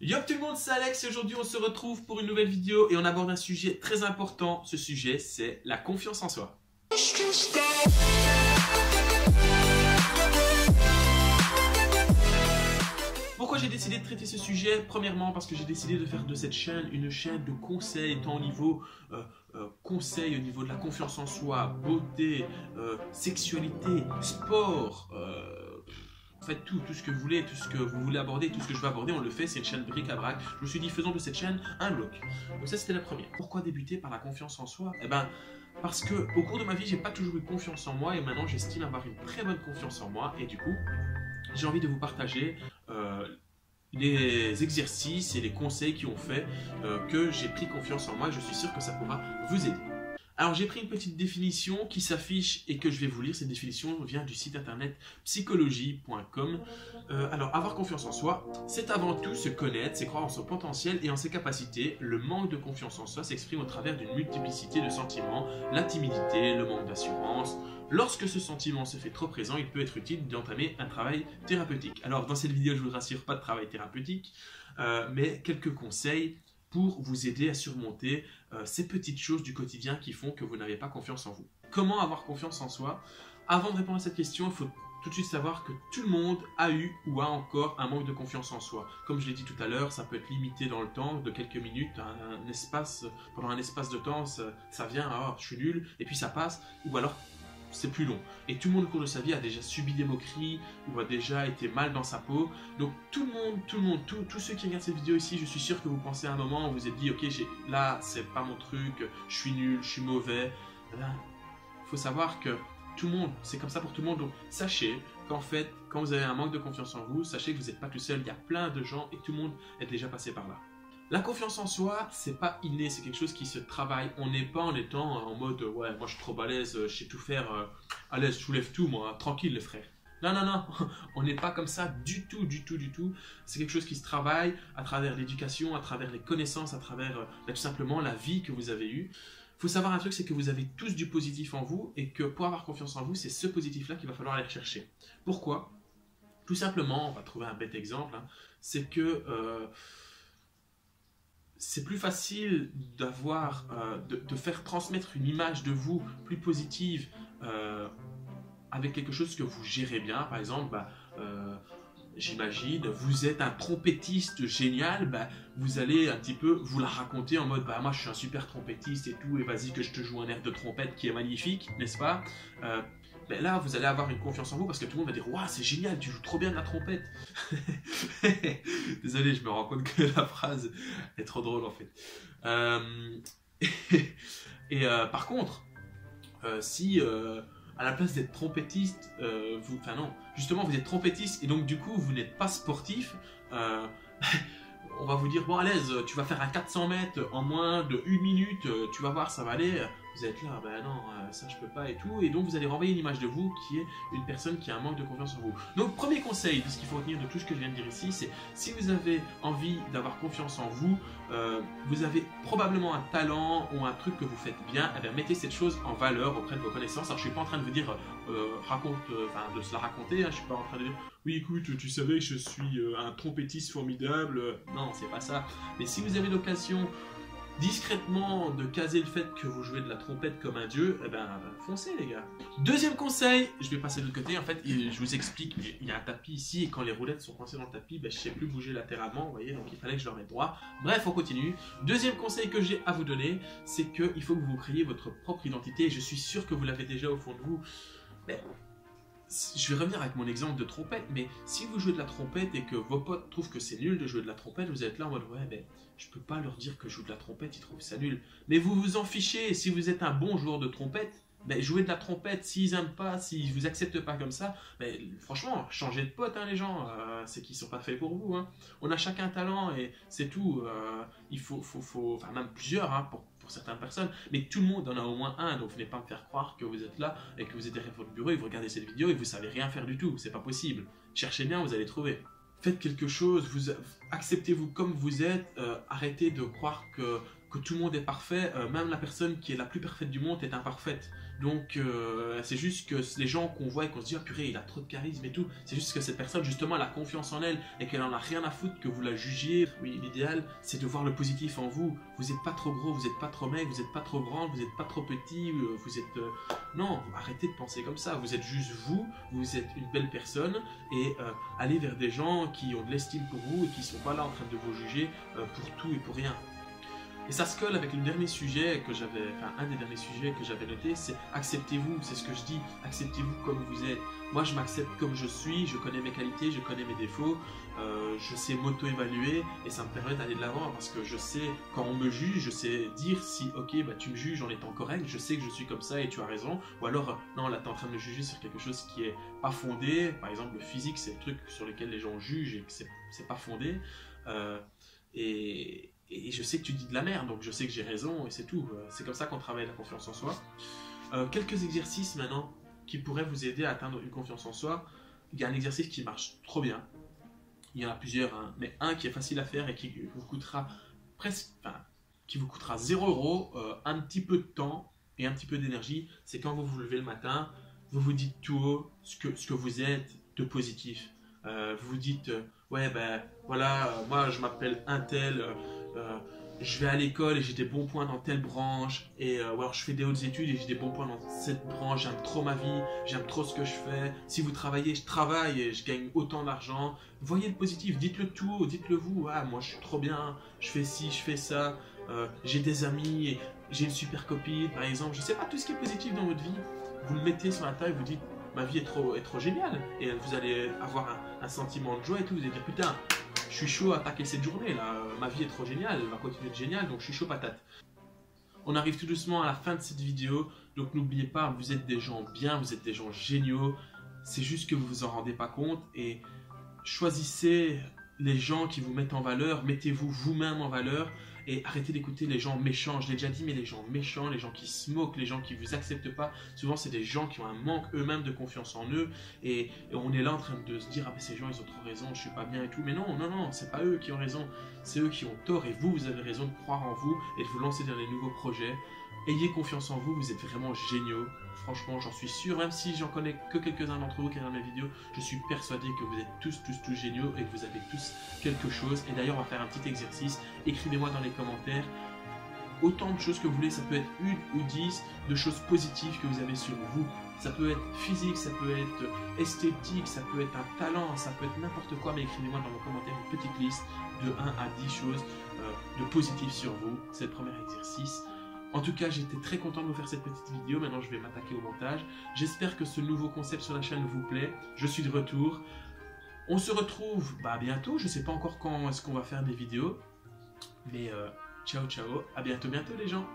Yo tout le monde, c'est Alex et aujourd'hui on se retrouve pour une nouvelle vidéo et on aborde un sujet très important. Ce sujet, c'est la confiance en soi. Pourquoi j'ai décidé de traiter ce sujet? Premièrement, parce que j'ai décidé de faire de cette chaîne une chaîne de conseils, tant au niveau conseils, au niveau de la confiance en soi, beauté, sexualité, sport, en fait tout ce que vous voulez, tout ce que vous voulez aborder, tout ce que je veux aborder, on le fait, c'est une chaîne bric-à-brac. Je me suis dit, faisons de cette chaîne un bloc. Donc ça, c'était la première. Pourquoi débuter par la confiance en soi? Eh ben, parce que au cours de ma vie, j'ai pas toujours eu confiance en moi et maintenant, j'estime avoir une très bonne confiance en moi et du coup, j'ai envie de vous partager les exercices et les conseils qui ont fait que j'ai pris confiance en moi et je suis sûr que ça pourra vous aider. Alors j'ai pris une petite définition qui s'affiche et que je vais vous lire. Cette définition vient du site internet psychologie.com. Alors avoir confiance en soi, c'est avant tout se connaître, c'est croire en son potentiel et en ses capacités. Le manque de confiance en soi s'exprime au travers d'une multiplicité de sentiments, la timidité, le manque d'assurance. Lorsque ce sentiment se fait trop présent, il peut être utile d'entamer un travail thérapeutique. Alors dans cette vidéo, je ne vous rassure, pas de travail thérapeutique, mais quelques conseils pour vous aider à surmonter ces petites choses du quotidien qui font que vous n'avez pas confiance en vous. Comment avoir confiance en soi? Avant de répondre à cette question, il faut tout de suite savoir que tout le monde a eu ou a encore un manque de confiance en soi. Comme je l'ai dit tout à l'heure, ça peut être limité dans le temps, de quelques minutes, pendant un espace de temps, ça vient, oh, je suis nul, et puis ça passe, ou alors c'est plus long. Et tout le monde au cours de sa vie a déjà subi des moqueries ou a déjà été mal dans sa peau. Donc tout le monde, tous ceux qui regardent cette vidéo ici, je suis sûr que vous pensez à un moment où vous vous êtes dit ok, là c'est pas mon truc, je suis nul, je suis mauvais. Il faut savoir que tout le monde, c'est comme ça pour tout le monde. Donc sachez qu'en fait, quand vous avez un manque de confiance en vous, sachez que vous n'êtes pas tout seul, il y a plein de gens et tout le monde est déjà passé par là. La confiance en soi, c'est pas inné, c'est quelque chose qui se travaille. On n'est pas en étant en mode ouais, moi je suis trop balèze, je sais tout faire, à l'aise, je soulève tout, moi, tranquille les frères. Non, non, non, on n'est pas comme ça du tout. C'est quelque chose qui se travaille à travers l'éducation, à travers les connaissances, à travers tout simplement la vie que vous avez eue. Il faut savoir un truc, c'est que vous avez tous du positif en vous et que pour avoir confiance en vous, c'est ce positif-là qu'il va falloir aller rechercher. Pourquoi? Tout simplement, on va trouver un bête exemple, hein, c'est que c'est plus facile d'avoir, de faire transmettre une image de vous plus positive avec quelque chose que vous gérez bien. Par exemple, j'imagine, vous êtes un trompettiste génial, vous allez un petit peu vous la raconter en mode moi je suis un super trompettiste et tout, et vas-y que je te joue un air de trompette qui est magnifique, n'est-ce pas? Là, vous allez avoir une confiance en vous parce que tout le monde va dire « Waouh, c'est génial, tu joues trop bien de la trompette !» Désolé, je me rends compte que la phrase est trop drôle en fait. Par contre, si à la place d'être trompettiste, justement vous êtes trompettiste et donc du coup vous n'êtes pas sportif, on va vous dire « Bon, à l'aise, tu vas faire un 400 mètres en moins de 1 minute, tu vas voir, ça va aller. » Vous êtes là, non, ça je peux pas et tout. Et donc vous allez renvoyer une image de vous qui est une personne qui a un manque de confiance en vous. Donc premier conseil de ce qu'il faut retenir de tout ce que je viens de dire ici, c'est si vous avez envie d'avoir confiance en vous, vous avez probablement un talent ou un truc que vous faites bien, eh bien, mettez cette chose en valeur auprès de vos connaissances. Alors je suis pas en train de vous dire de se la raconter, hein, je suis pas en train de dire oui écoute tu savais que je suis un trompettiste formidable, non c'est pas ça. Mais si vous avez l'occasion discrètement de caser le fait que vous jouez de la trompette comme un dieu, eh ben foncez les gars. Deuxième conseil, je vais passer de l'autre côté, en fait je vous explique, il y a un tapis ici et quand les roulettes sont coincées dans le tapis, je sais plus bouger latéralement, vous voyez, donc il fallait que je le remette droit. Bref, on continue. Deuxième conseil que j'ai à vous donner, c'est qu'il faut que vous créiez votre propre identité et je suis sûr que vous l'avez déjà au fond de vous. Je vais revenir avec mon exemple de trompette, mais si vous jouez de la trompette et que vos potes trouvent que c'est nul de jouer de la trompette, vous êtes là en mode ouais, je peux pas leur dire que je joue de la trompette, ils trouvent ça nul. Mais vous vous en fichez, si vous êtes un bon joueur de trompette, jouez de la trompette, s'ils aiment pas, s'ils vous acceptent pas comme ça, franchement, changez de pote les gens, c'est qu'ils sont pas faits pour vous. Hein. On a chacun un talent et c'est tout, il faut, enfin même plusieurs pour certaines personnes, mais tout le monde en a au moins un, donc venez pas me faire croire que vous êtes là et que vous êtes derrière votre bureau et vous regardez cette vidéo et vous savez rien faire du tout, c'est pas possible. Cherchez bien, vous allez trouver. Faites quelque chose, acceptez-vous comme vous êtes, arrêtez de croire que tout le monde est parfait, même la personne qui est la plus parfaite du monde est imparfaite. Donc c'est juste que les gens qu'on voit et qu'on se dit ah purée il a trop de charisme et tout, c'est juste que cette personne justement elle a confiance en elle et qu'elle en a rien à foutre que vous la jugiez. Oui, l'idéal c'est de voir le positif en vous. Vous n'êtes pas trop gros, vous n'êtes pas trop maigre, vous n'êtes pas trop grand, vous n'êtes pas trop petit, vous êtes... Non, arrêtez de penser comme ça, vous êtes juste vous, vous êtes une belle personne et allez vers des gens qui ont de l'estime pour vous et qui ne sont pas là en train de vous juger pour tout et pour rien. Et ça se colle avec le dernier sujet que j'avais, enfin un des derniers sujets que j'avais noté, c'est acceptez-vous, c'est ce que je dis, acceptez-vous comme vous êtes. Moi je m'accepte comme je suis, je connais mes qualités, je connais mes défauts, je sais m'auto-évaluer et ça me permet d'aller de l'avant parce que je sais, quand on me juge, je sais dire si ok bah tu me juges en étant correct, je sais que je suis comme ça et tu as raison, ou alors non là tu es en train de me juger sur quelque chose qui est pas fondé, par exemple le physique c'est le truc sur lequel les gens jugent et que c'est pas fondé, et je sais que tu dis de la merde, donc je sais que j'ai raison et c'est tout. C'est comme ça qu'on travaille la confiance en soi. Quelques exercices maintenant qui pourraient vous aider à atteindre une confiance en soi. Il y a un exercice qui marche trop bien. Il y en a plusieurs, hein, mais un qui est facile à faire et qui vous coûtera presque, enfin, qui vous coûtera 0 €, un petit peu de temps et un petit peu d'énergie. C'est quand vous vous levez le matin, vous vous dites tout haut ce que vous êtes de positif. Vous vous dites ouais ben voilà, moi je m'appelle un tel. Je vais à l'école et j'ai des bons points dans telle branche, et ou alors je fais des hautes études et j'ai des bons points dans cette branche, j'aime trop ma vie, j'aime trop ce que je fais, si vous travaillez, je travaille et je gagne autant d'argent. Voyez le positif, dites-le tout haut, dites-le vous, ah moi je suis trop bien, je fais ci, je fais ça, j'ai des amis, et j'ai une super copine par exemple, je sais pas, tout ce qui est positif dans votre vie, vous le mettez sur la table et vous dites ma vie est trop géniale, et vous allez avoir un sentiment de joie et tout, vous allez dire putain, je suis chaud à attaquer cette journée là, ma vie est trop géniale, elle va continuer de géniale, donc je suis chaud patate. On arrive tout doucement à la fin de cette vidéo, donc n'oubliez pas, vous êtes des gens bien, vous êtes des gens géniaux, c'est juste que vous vous en rendez pas compte, et choisissez les gens qui vous mettent en valeur, mettez-vous vous-même en valeur, et arrêtez d'écouter les gens méchants. Je l'ai déjà dit, mais les gens méchants, les gens qui se moquent, les gens qui vous acceptent pas, souvent c'est des gens qui ont un manque eux-mêmes de confiance en eux, et on est là en train de se dire ah ben ces gens ils ont trop raison, je suis pas bien et tout, mais non, c'est pas eux qui ont raison, c'est eux qui ont tort, et vous avez raison de croire en vous et de vous lancer dans des nouveaux projets. Ayez confiance en vous, vous êtes vraiment géniaux. Franchement, j'en suis sûr, même si j'en connais que quelques-uns d'entre vous qui regardent mes vidéos, je suis persuadé que vous êtes tous géniaux et que vous avez tous quelque chose. Et d'ailleurs, on va faire un petit exercice. Écrivez-moi dans les commentaires autant de choses que vous voulez. Ça peut être 1 ou 10 de choses positives que vous avez sur vous. Ça peut être physique, ça peut être esthétique, ça peut être un talent, ça peut être n'importe quoi. Mais écrivez-moi dans vos commentaires une petite liste de 1 à 10 choses de positives sur vous. C'est le premier exercice. En tout cas, j'étais très content de vous faire cette petite vidéo. Maintenant, je vais m'attaquer au montage. J'espère que ce nouveau concept sur la chaîne vous plaît. Je suis de retour. On se retrouve bientôt. Je ne sais pas encore quand est-ce qu'on va faire des vidéos. Mais ciao, ciao. À bientôt les gens.